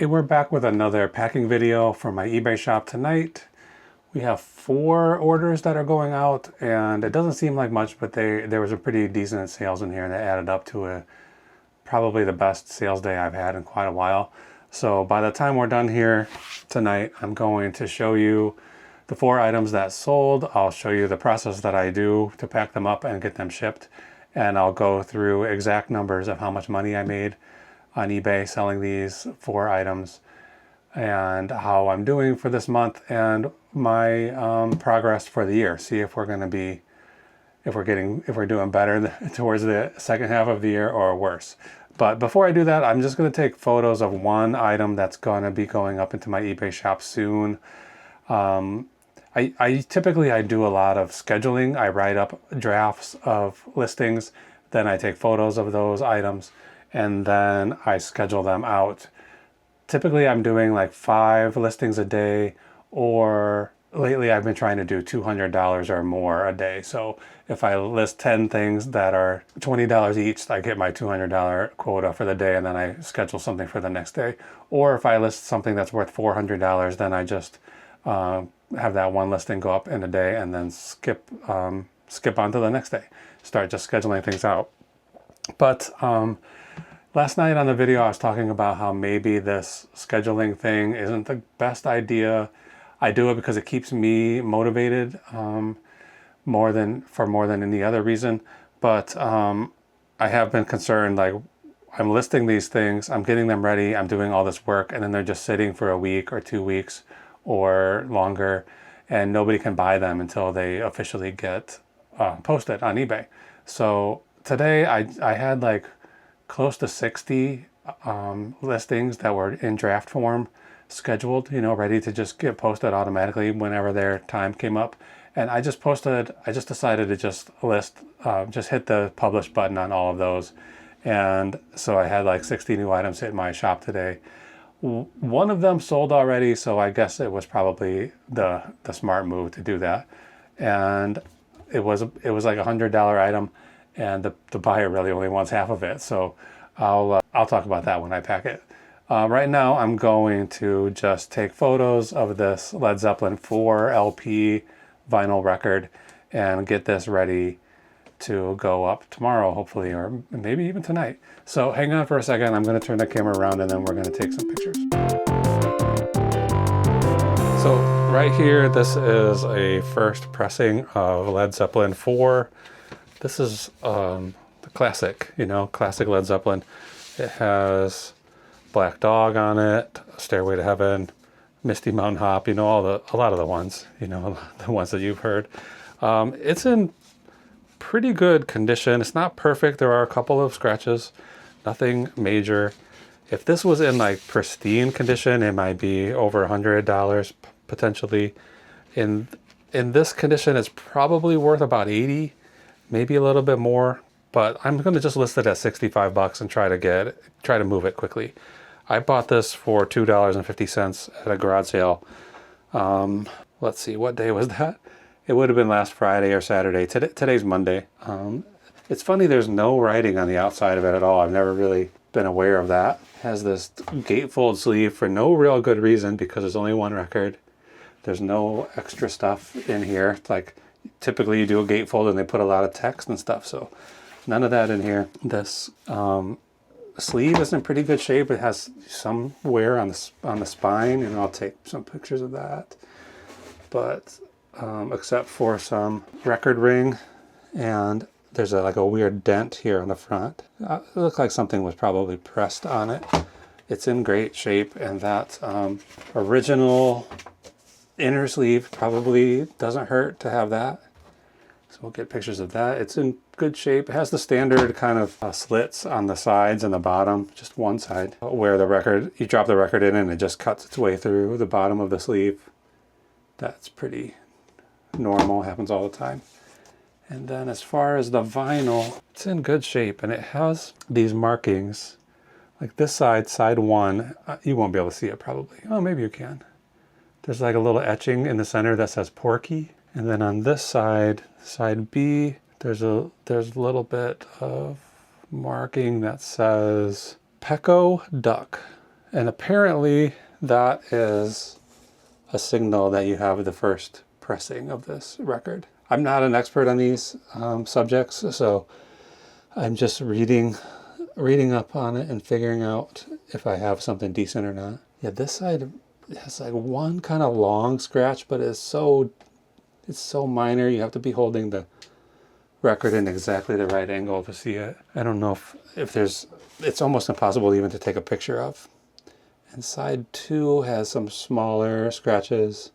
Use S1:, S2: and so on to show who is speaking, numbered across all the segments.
S1: Hey, we're back with another packing video for my eBay shop tonight. We have 4 orders that are going out, and it doesn't seem like much, but there was a pretty decent sales in here that added up to probably the best sales day I've had in quite a while. So by the time we're done here tonight, I'm going to show you the 4 items that sold. I'll show you the process that I do to pack them up and get them shipped, and I'll go through exact numbers of how much money I made on eBay selling these 4 items and how I'm doing for this month and my progress for the year. See if we're going to be, if we're doing better towards the second half of the year or worse. But before I do that, I'm just going to take photos of one item that's going to be going up into my eBay shop soon. I typically do a lot of scheduling. I write up drafts of listings, then I take photos of those items, and then I schedule them out. Typically I'm doing like 5 listings a day, or lately I've been trying to do $200 or more a day. So if I list 10 things that are $20 each, I get my $200 quota for the day, and then I schedule something for the next day. Or if I list something that's worth $400, then I just have that one listing go up in a day and then skip on to the next day. Start just scheduling things out. But last night on the video, I was talking about how maybe this scheduling thing isn't the best idea. I do it because it keeps me motivated more than any other reason. But I have been concerned, like, I'm listing these things, I'm getting them ready, I'm doing all this work, and then they're just sitting for a week or 2 weeks or longer, and nobody can buy them until they officially get posted on eBay. So today I had like close to 60 listings that were in draft form, scheduled, ready to just get posted automatically whenever their time came up. And I just decided to just hit the publish button on all of those. And so I had like 60 new items hit my shop today. One of them sold already, so I guess it was probably the smart move to do that. And it was like $100 item, and the buyer really only wants half of it. So I'll talk about that when I pack it. Right now I'm going to just take photos of this Led Zeppelin 4 LP vinyl record and get this ready to go up tomorrow, hopefully, or maybe even tonight. So hang on for a second. I'm going to turn the camera around, and then we're going to take some pictures. So right here, this is a first pressing of Led Zeppelin 4. This is the classic, classic Led Zeppelin. It has Black Dog on it, Stairway to Heaven, Misty Mountain Hop, a lot of the ones, the ones that you've heard. It's in pretty good condition. It's not perfect. There are a couple of scratches, nothing major. If this was in like pristine condition, it might be over $100 potentially. In this condition, it's probably worth about 80, maybe a little bit more, but I'm going to just list it at 65 bucks and try to move it quickly. I bought this for $2.50 at a garage sale. Let's see, what day was that? It would have been last Friday or Saturday. Today's Monday. It's funny, there's no writing on the outside of it at all. I've never really been aware of that. It has this gatefold sleeve for no real good reason, because there's only one record. There's no extra stuff in here. It's like typically you do a gatefold and they put a lot of text and stuff. So none of that in here. This sleeve is in pretty good shape. It has some wear on the spine, and I'll take some pictures of that. But except for some record ring, and there's like a weird dent here on the front. It looks like something was probably pressed on it. It's in great shape, and that original inner sleeve probably doesn't hurt to have that. So we'll get pictures of that. It's in good shape. It has the standard kind of slits on the sides and the bottom, just one side, where you drop the record in and it just cuts its way through the bottom of the sleeve. That's pretty normal, happens all the time. And then as far as the vinyl, it's in good shape, and it has these markings. Like this side 1, you won't be able to see it probably. Oh, maybe you can. There's like a little etching in the center that says Porky. And then on this side B, there's a little bit of marking that says Pecco Duck. And apparently that is a signal that you have the first pressing of this record. I'm not an expert on these subjects, so I'm just reading up on it and figuring out if I have something decent or not. Yeah, this side has like one kind of long scratch, but it's so minor. You have to be holding the record in exactly the right angle to see it. I don't know if there's, it's almost impossible even to take a picture of. And side 2 has some smaller scratches.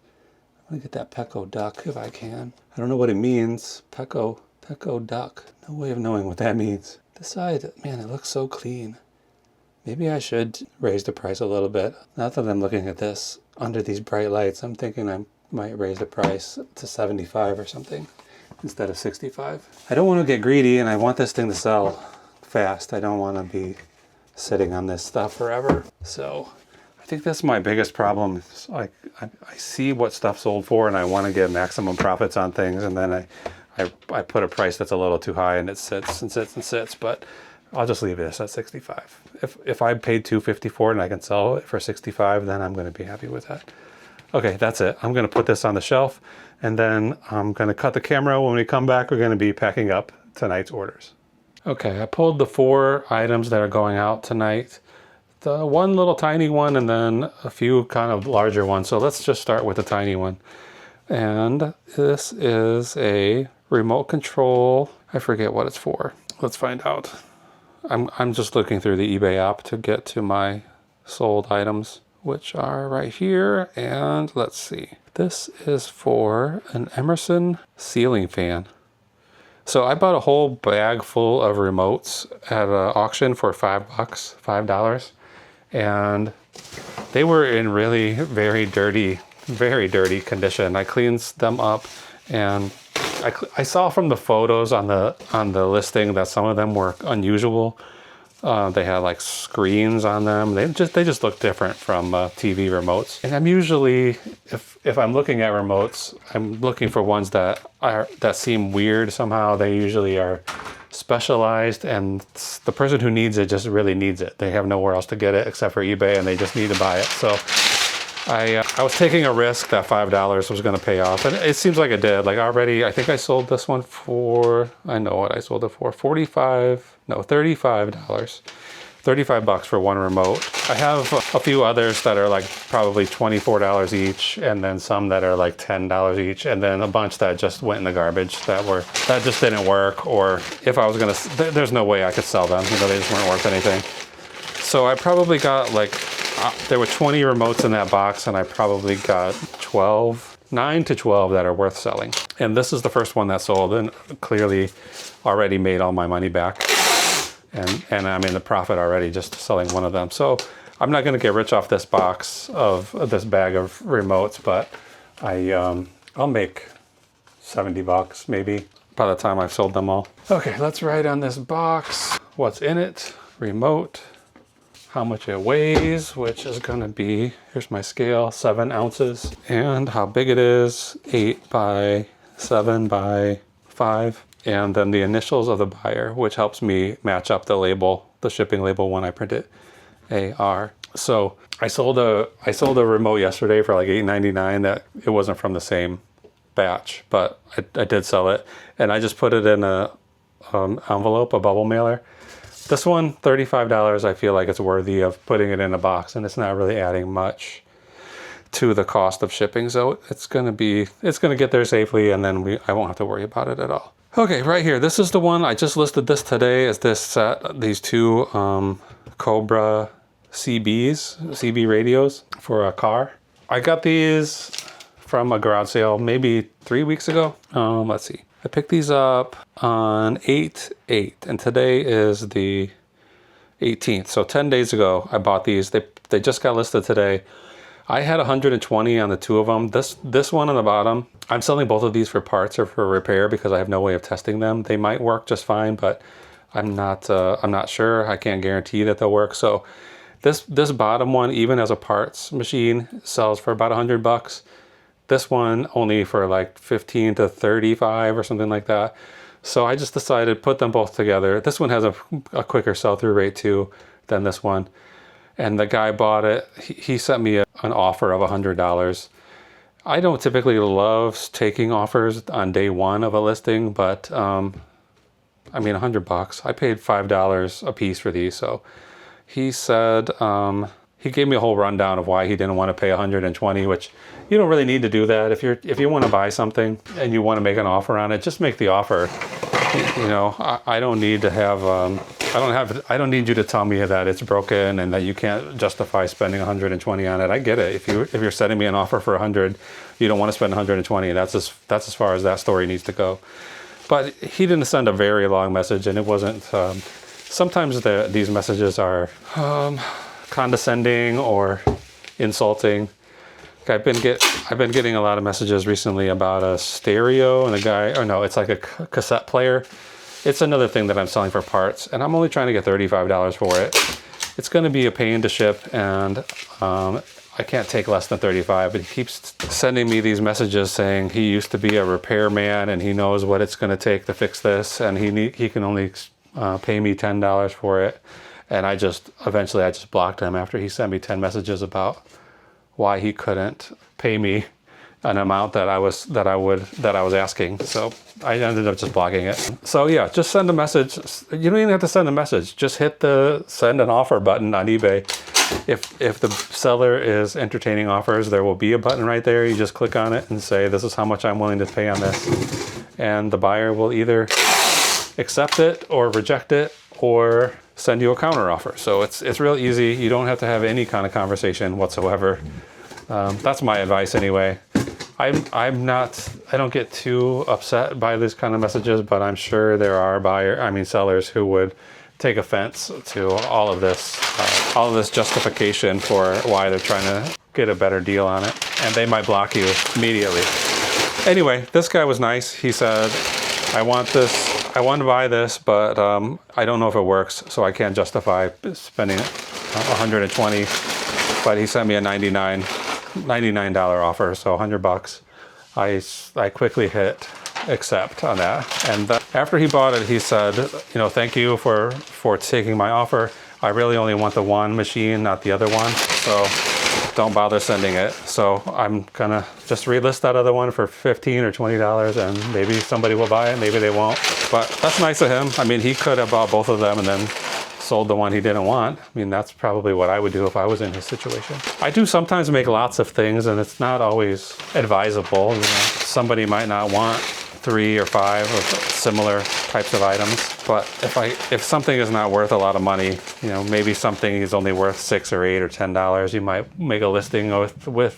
S1: I'm gonna get that Pecco duck if I can. I don't know what it means. Pecco duck. No way of knowing what that means. This side, man, it looks so clean. Maybe I should raise the price a little bit. Not that I'm looking at this under these bright lights. I'm thinking I might raise the price to 75 or something instead of 65. I don't want to get greedy, and I want this thing to sell fast. I don't want to be sitting on this stuff forever. So I think that's my biggest problem. It's like I see what stuff sold for, and I want to get maximum profits on things, and then I put a price that's a little too high, and it sits and sits and sits. But I'll just leave this at 65. If I paid $250 for it and I can sell it for 65, then I'm going to be happy with that. Okay, that's it. I'm going to put this on the shelf, and then I'm going to cut the camera. When we come back, we're going to be packing up tonight's orders. Okay, I pulled the 4 items that are going out tonight. The one little tiny one, and then a few kind of larger ones. So let's just start with the tiny one. And this is a remote control. I forget what it's for. Let's find out. I'm just looking through the eBay app to get to my sold items, which are right here. And let's see. This is for an Emerson ceiling fan. So I bought a whole bag full of remotes at an auction for $5. And they were in really very dirty condition. I cleaned them up, and I saw from the photos on the listing that some of them were unusual. They had like screens on them. They just look different from TV remotes. And I'm usually, if I'm looking at remotes, I'm looking for ones that seem weird somehow. They usually are specialized, and the person who needs it just really needs it. They have nowhere else to get it except for eBay, and they just need to buy it. So I was taking a risk that $5 was going to pay off, and it seems like it did. Like already, I think I sold this one for, I know what I sold it for, $35. 35 bucks for one remote. I have a few others that are like probably $24 each, and then some that are like $10 each, and then a bunch that just went in the garbage that just didn't work, or if I was gonna, there's no way I could sell them. You know, they just weren't worth anything. So I probably got like, there were 20 remotes in that box, and I probably got 9 to 12 that are worth selling. And this is the first one that sold, and clearly already made all my money back. And I'm in the profit already just selling one of them. So I'm not going to get rich off this box of this bag of remotes, but I'll make 70 bucks maybe by the time I've sold them all. Okay, let's write on this box what's in it, remote, how much it weighs, which is going to be, here's my scale, 7 ounces, and how big it is, 8 by 7 by 5. And then the initials of the buyer, which helps me match up the label, the shipping label when I print it, AR. So I sold a remote yesterday for like $8.99. That it wasn't from the same batch, but I did sell it, and I just put it in a envelope, a bubble mailer. This one, $35. I feel like it's worthy of putting it in a box, and it's not really adding much to the cost of shipping. So it's gonna get there safely, and then I won't have to worry about it at all. Okay, right here, this is the one, I just listed this today as this set, these 2 Cobra CB radios for a car. I got these from a garage sale maybe 3 weeks ago. Let's see, I picked these up on 8/8, and today is the 18th. So 10 days ago, I bought these. They just got listed today. I had 120 on the 2 of them. This one on the bottom, I'm selling both of these for parts or for repair because I have no way of testing them. They might work just fine, but I'm not sure. I can't guarantee that they'll work. So this bottom one, even as a parts machine, sells for about 100 bucks. This one only for like 15 to 35 or something like that. So I just decided to put them both together. This one has a quicker sell-through rate too than this one. and the guy bought it. He sent me an offer of $100. I don't typically love taking offers on day one of a listing, but I mean, $100. I paid $5 a piece for these. So he said, he gave me a whole rundown of why he didn't want to pay 120, which you don't really need to do that. If you want to buy something and you want to make an offer on it, just make the offer. You know, I don't need to have, I don't need you to tell me that it's broken and that you can't justify spending 120 on it. I get it. If you're sending me an offer for 100, you don't want to spend 120. That's as far as that story needs to go. But he didn't send a very long message, and it wasn't. Sometimes these messages are condescending or insulting. I've been getting a lot of messages recently about a stereo and a guy, or no, it's like a cassette player. It's another thing that I'm selling for parts, and I'm only trying to get $35 for it. It's going to be a pain to ship, and I can't take less than 35, but he keeps sending me these messages saying he used to be a repairman and he knows what it's going to take to fix this, and he can only pay me $10 for it. And eventually I just blocked him after he sent me 10 messages about why he couldn't pay me an amount that I was asking. So I ended up just blocking it. So yeah, just send a message. You don't even have to send a message. Just hit the send an offer button on eBay. If the seller is entertaining offers, there will be a button right there. You just click on it and say, this is how much I'm willing to pay on this. And the buyer will either accept it or reject it or send you a counter offer. So it's real easy. You don't have to have any kind of conversation whatsoever. That's my advice anyway. I don't get too upset by these kind of messages, but I'm sure there are sellers who would take offense to all of this justification for why they're trying to get a better deal on it, and they might block you immediately. Anyway, this guy was nice. He said, I want to buy this, but I don't know if it works, so I can't justify spending $120. But he sent me a $99 offer, so $100. I quickly hit accept on that, and after he bought it, he said, you know, thank you for taking my offer. I really only want the one machine, not the other one, so don't bother sending it. So I'm gonna just relist that other one for $15 or $20, and maybe somebody will buy it, maybe they won't. But that's nice of him. I mean, he could have bought both of them and then sold the one he didn't want. I mean, that's probably what I would do if I was in his situation. I do sometimes make lots of things, and it's not always advisable. You know, somebody might not want 3 or 5 of similar types of items, but if something is not worth a lot of money, you know, maybe something is only worth $6 or $8 or $10, you might make a listing with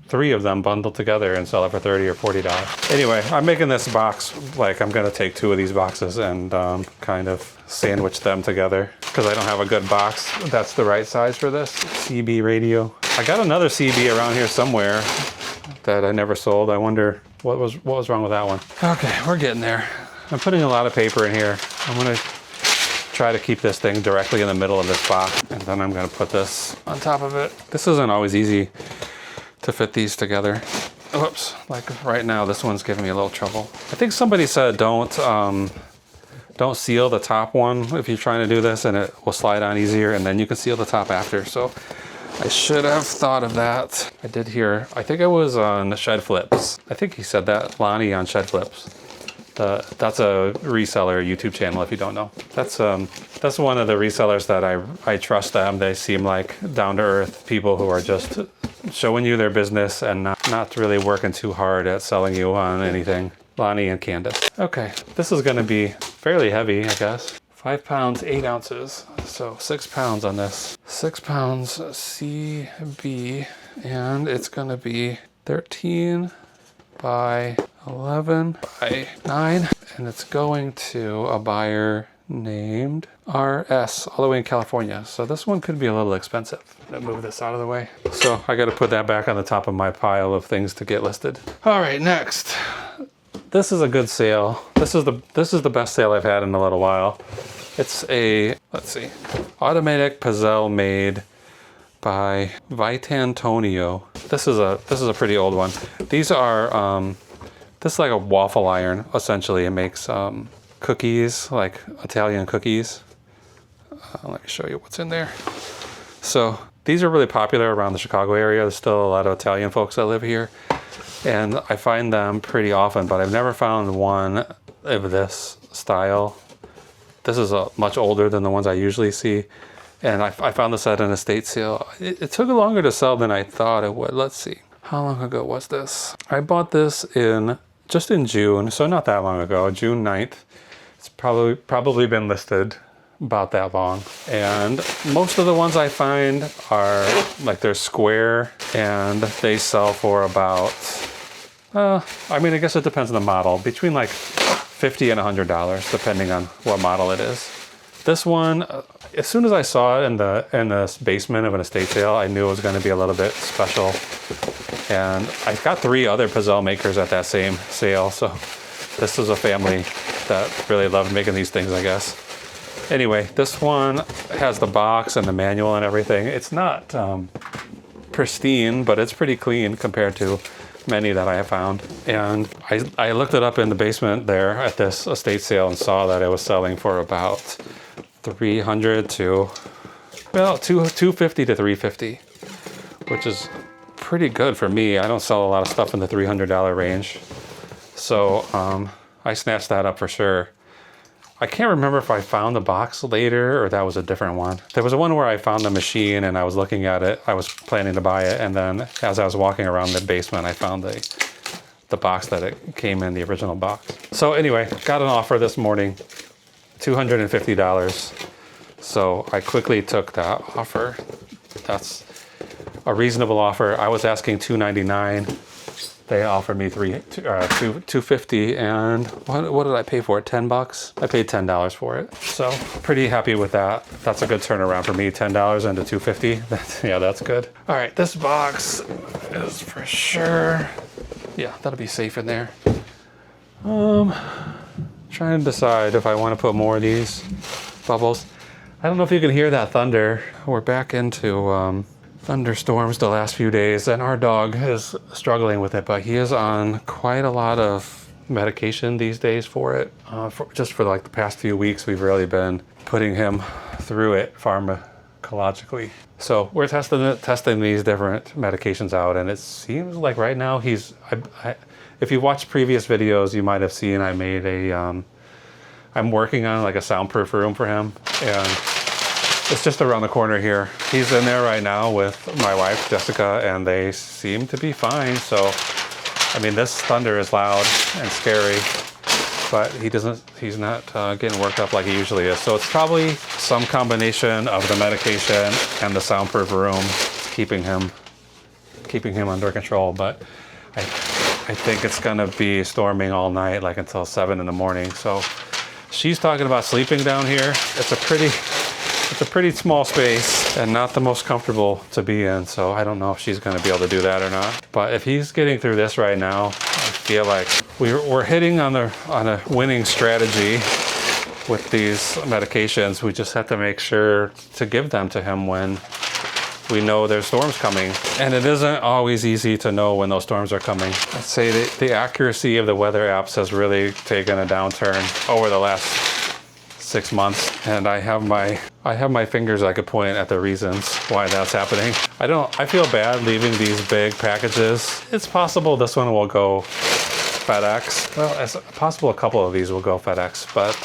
S1: 3 of them bundled together and sell it for $30 or $40. Anyway, I'm making this box like I'm gonna take 2 of these boxes and kind of sandwich them together because I don't have a good box that's the right size for this. CB radio. I got another CB around here somewhere that I never sold. I wonder what was wrong with that one. Okay, we're getting there. I'm putting a lot of paper in here. I'm gonna try to keep this thing directly in the middle of this box, and then I'm gonna put this on top of it. This isn't always easy to fit these together. Whoops, like right now, this one's giving me a little trouble. I think somebody said don't seal the top one if you're trying to do this, and it will slide on easier, and then you can seal the top after. So I should have thought of that. I did hear, I think it was on Shed Flips. I think he said that, Lonnie on Shed Flips. That's a reseller YouTube channel if you don't know. That's one of the resellers that I trust them. They seem like down-to-earth people who are just showing you their business and not really working too hard at selling you on anything. Lonnie and Candace. Okay, this is gonna be fairly heavy, I guess. 5 pounds, 8 ounces. So 6 pounds on this. 6 pounds CB, and it's gonna be 13 by 11 by 9, and it's going to a buyer named RS all the way in California. So this one could be a little expensive. I'm gonna move this out of the way. So I gotta put that back on the top of my pile of things to get listed. All right, next. This is a good sale. This is the best sale I've had in a little while. It's a, let's see, automatic Pizzelle made by Vitantonio. This is a pretty old one. These are this is like a waffle iron essentially. It makes cookies, like Italian cookies. Let me show you what's in there. So these are really popular around the Chicago area. There's still a lot of Italian folks that live here, and I find them pretty often, but I've never found one of this style. This is much older than the ones I usually see, and I found this at an estate sale. It took longer to sell than I thought it would. Let's see. How long ago was this? I bought this just in June, so not that long ago, June 9th. It's probably been listed about that long. And most of the ones I find are like they're square and they sell for about, I mean, I guess it depends on the model, between like $50 and $100, depending on what model it is. This one, as soon as I saw it in the basement of an estate sale, I knew it was going to be a little bit special. And I got 3 other Pizzelle makers at that same sale, so this was a family that really loved making these things, I guess. Anyway, this one has the box and the manual and everything. It's not pristine, but it's pretty clean compared to many that I have found. And I looked it up in the basement there at this estate sale and saw that it was selling for about $300 to, well, $250 to $350, which is pretty good for me. I don't sell a lot of stuff in the $300 range. So I snatched that up for sure. I can't remember if I found the box later or that was a different one. There was one where I found the machine and I was looking at it. I was planning to buy it, and then as I was walking around the basement, I found the box that it came in, the original box. So anyway, got an offer this morning, $250. So I quickly took that offer. That's a reasonable offer. I was asking $299. They offered me $250, and what did I pay for it? $10? I paid $10 for it. So pretty happy with that. That's a good turnaround for me. $10 into $250. Yeah, that's good. All right, this box is for sure. Yeah, that'll be safe in there. Trying to decide if I want to put more of these bubbles. I don't know if you can hear that thunder. We're back into thunderstorms the last few days, and our dog is struggling with it, but he is on quite a lot of medication these days for it. Just for like the past few weeks, we've really been putting him through it pharmacologically. So we're testing these different medications out, and it seems like right now he's, if you watched previous videos, you might have seen I made I'm working on like a soundproof room for him, and it's just around the corner here. He's in there right now with my wife, Jessica, and they seem to be fine. So, I mean, this thunder is loud and scary, but he's not getting worked up like he usually is. So it's probably some combination of the medication and the soundproof room keeping him under control. But I think it's gonna be storming all night, like until 7 in the morning. So she's talking about sleeping down here. It's a pretty small space and not the most comfortable to be in, so I don't know if she's going to be able to do that or not. But if he's getting through this right now, I feel like we're hitting on a winning strategy with these medications. We just have to make sure to give them to him when we know there's storms coming. And it isn't always easy to know when those storms are coming. I'd say the accuracy of the weather apps has really taken a downturn over the last 6 months, and I have my fingers I could point at the reasons why that's happening. I feel bad leaving these big packages. It's possible this one will go FedEx. Well, it's possible a couple of these will go FedEx, but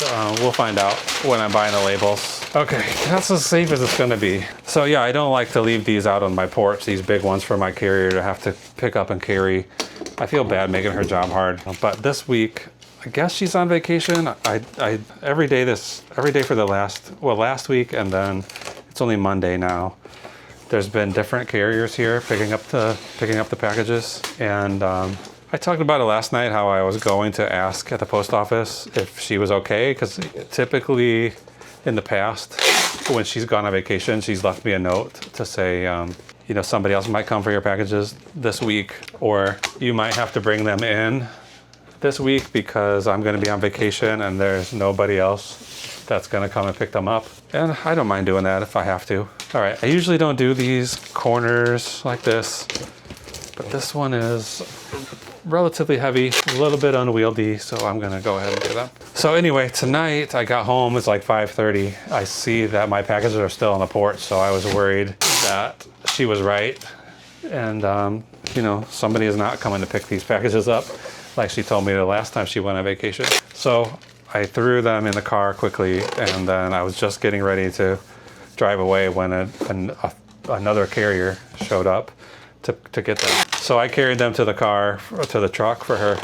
S1: we'll find out when I'm buying the labels. Okay, that's as safe as it's gonna be. So yeah, I don't like to leave these out on my porch, these big ones for my carrier to have to pick up and carry. I feel bad making her job hard, but this week, I guess she's on vacation. Every day for the last week, and then it's only Monday now. There's been different carriers here picking up the packages, and I talked about it last night how I was going to ask at the post office if she was okay, because typically in the past when she's gone on vacation, she's left me a note to say, you know, somebody else might come for your packages this week, or you might have to bring them in this week because I'm going to be on vacation and there's nobody else that's going to come and pick them up. And I don't mind doing that if I have to. All right, I usually don't do these corners like this, but this one is relatively heavy, a little bit unwieldy, so I'm gonna go ahead and do them. So anyway, tonight I got home, it's like 5:30. I see that my packages are still on the porch, so I was worried that she was right. And, you know, somebody is not coming to pick these packages up like she told me the last time she went on vacation. So I threw them in the car quickly, and then I was just getting ready to drive away when another carrier showed up to get them. So I carried them to the car, to the truck for her,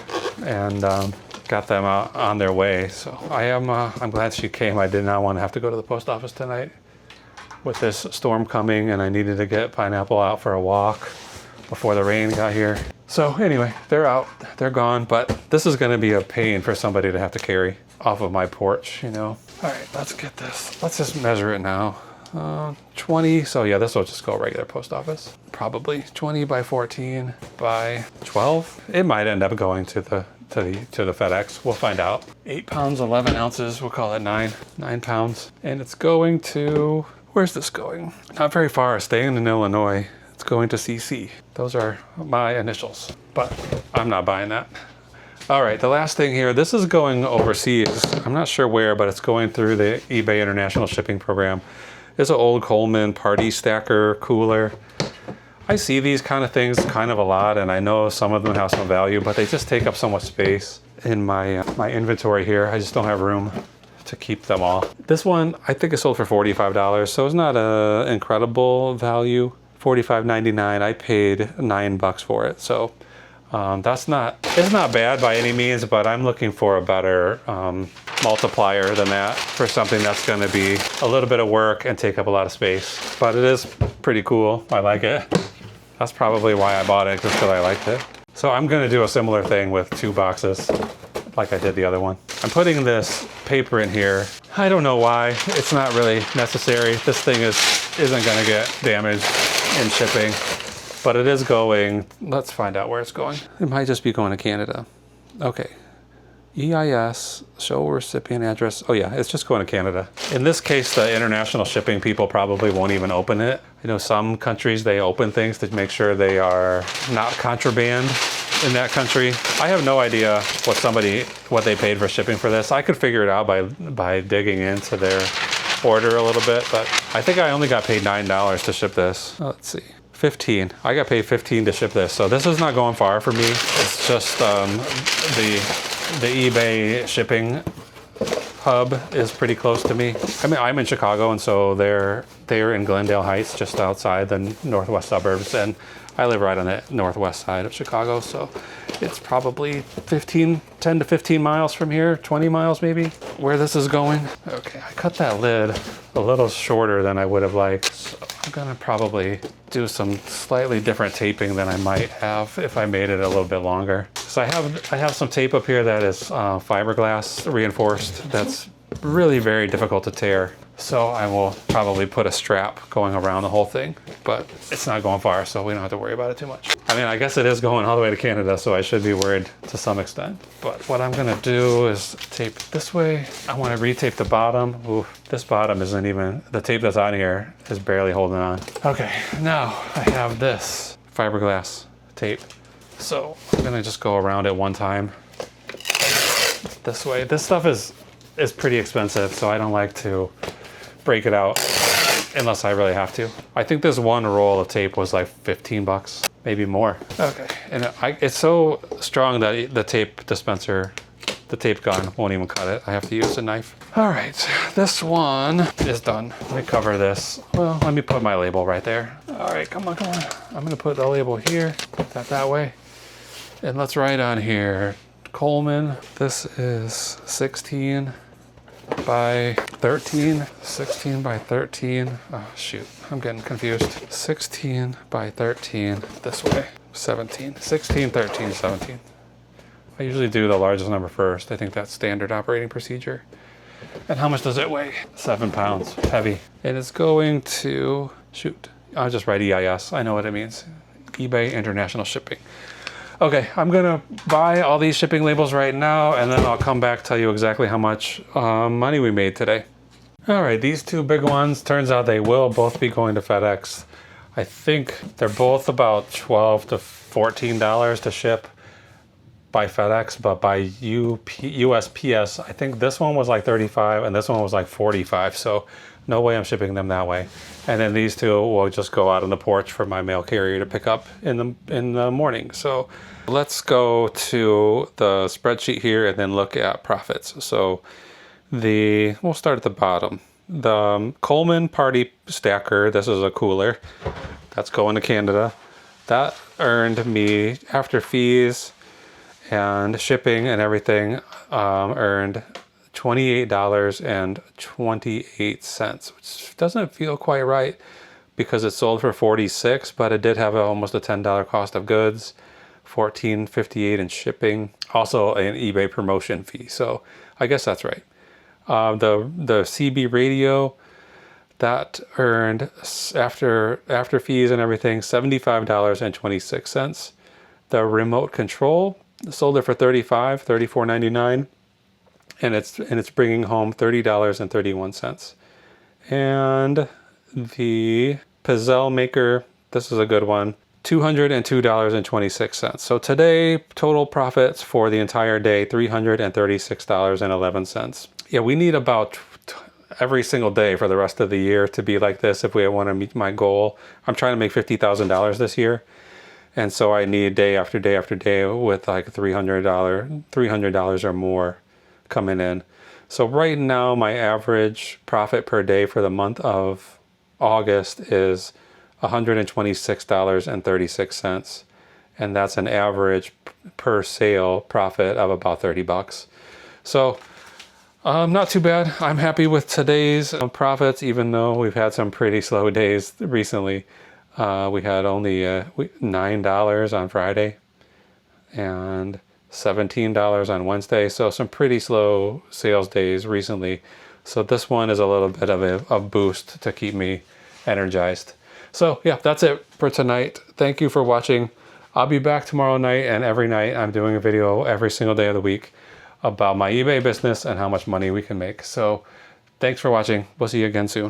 S1: and got them out on their way. So I'm glad she came. I did not want to have to go to the post office tonight with this storm coming, and I needed to get Pineapple out for a walk before the rain got here. So anyway, they're out, they're gone, but this is gonna be a pain for somebody to have to carry off of my porch, you know. All right, let's get this. Let's just measure it now. 20, so yeah, this will just go regular post office. Probably 20 by 14 by 12. It might end up going to the FedEx. We'll find out. 8 pounds, 11 ounces. We'll call it 9 pounds. And it's going to, where's this going? Not very far, staying in Illinois. It's going to CC. Those are my initials, but I'm not buying that. All right, the last thing here, this is going overseas. I'm not sure where, but it's going through the eBay International Shipping Program. It's an old Coleman party stacker cooler. I see these kind of things kind of a lot, and I know some of them have some value, but they just take up so much space in my my inventory here. I just don't have room to keep them all. This one, I think it sold for $45, so it's not an incredible value. $45.99. I paid $9 for it, so it's not bad by any means, but I'm looking for a better multiplier than that for something that's going to be a little bit of work and take up a lot of space. But it is pretty cool. I like it. That's probably why I bought it, just because I liked it. So I'm going to do a similar thing with 2 boxes like I did the other one. I'm putting this paper in here. I don't know why. It's not really necessary. This thing isn't going to get damaged in shipping, but it is going. Let's find out where it's going. It might just be going to Canada. Okay. EIS, show recipient address. Oh yeah, it's just going to Canada. In this case, the international shipping people probably won't even open it. You know, some countries, they open things to make sure they are not contraband in that country. I have no idea what they paid for shipping for this. I could figure it out by digging into their order a little bit, but I think I only got paid $9 to ship this. Let's see. 15. I got paid 15 to ship this, so this is not going far for me. It's just the eBay shipping hub is pretty close to me. I mean, I'm in Chicago, and so they're in Glendale Heights, just outside the northwest suburbs, and I live right on the northwest side of Chicago, so it's probably 10 to 15 miles from here, 20 miles maybe, where this is going. Okay, I cut that lid a little shorter than I would have liked, so I'm gonna probably do some slightly different taping than I might have if I made it a little bit longer. So I have some tape up here that is fiberglass reinforced. That's really very difficult to tear. So I will probably put a strap going around the whole thing, but it's not going far, so we don't have to worry about it too much. I mean, I guess it is going all the way to Canada, so I should be worried to some extent. But what I'm gonna do is tape this way. I wanna retape the bottom. Ooh, this bottom isn't even, the tape that's on here is barely holding on. Okay, now I have this fiberglass tape. So I'm gonna just go around it one time this way. This stuff is pretty expensive, so I don't like to break it out unless I really have to. I think this one roll of tape was like $15, maybe more. Okay, and it's so strong that the tape dispenser, the tape gun won't even cut it. I have to use a knife. All right, this one is done. Let me cover this. Well, let me put my label right there. All right, come on. I'm gonna put the label here, put that way. And let's write on here, Coleman. This is 16 by 13. 16 by 13. Oh shoot, I'm getting confused. 16 by 13 this way. 17. 16, 13, 17. I usually do the largest number first. I think that's standard operating procedure. And how much does it weigh? 7 pounds, heavy. And it's going to, shoot, I'll just write EIS. I know what it means. eBay International Shipping. Okay, I'm gonna buy all these shipping labels right now, and then I'll come back, tell you exactly how much money we made today. All right, these 2 big ones, turns out they will both be going to FedEx. I think they're both about $12 to $14 to ship by FedEx, but by USPS, I think this one was like 35 and this one was like 45. So No way I'm shipping them that way. And then these two will just go out on the porch for my mail carrier to pick up in the morning. So let's go to the spreadsheet here and then look at profits. So we'll start at the bottom. The Coleman party stacker, this is a cooler. That's going to Canada. That earned me, after fees and shipping and everything, earned $28.28, which doesn't feel quite right because it sold for $46, but it did have almost a $10 cost of goods, $14.58 in shipping, also an eBay promotion fee. So I guess that's right. The CB radio, that earned, after fees and everything, $75.26. The remote control sold it for $34.99, and it's bringing home $30.31. And the Pizzelle Maker, this is a good one, $202.26. So today, total profits for the entire day, $336.11. Yeah, we need about every single day for the rest of the year to be like this if we want to meet my goal. I'm trying to make $50,000 this year. And so I need day after day after day with like $300 or more coming in. So right now, my average profit per day for the month of August is $126.36. And that's an average per sale profit of about 30 bucks. So not too bad. I'm happy with today's profits, even though we've had some pretty slow days recently. We had only $9 on Friday and $17 on Wednesday. So some pretty slow sales days recently. So this one is a little bit of a boost to keep me energized. So yeah, that's it for tonight. Thank you for watching. I'll be back tomorrow night, and every night I'm doing a video every single day of the week about my eBay business and how much money we can make. So thanks for watching. We'll see you again soon.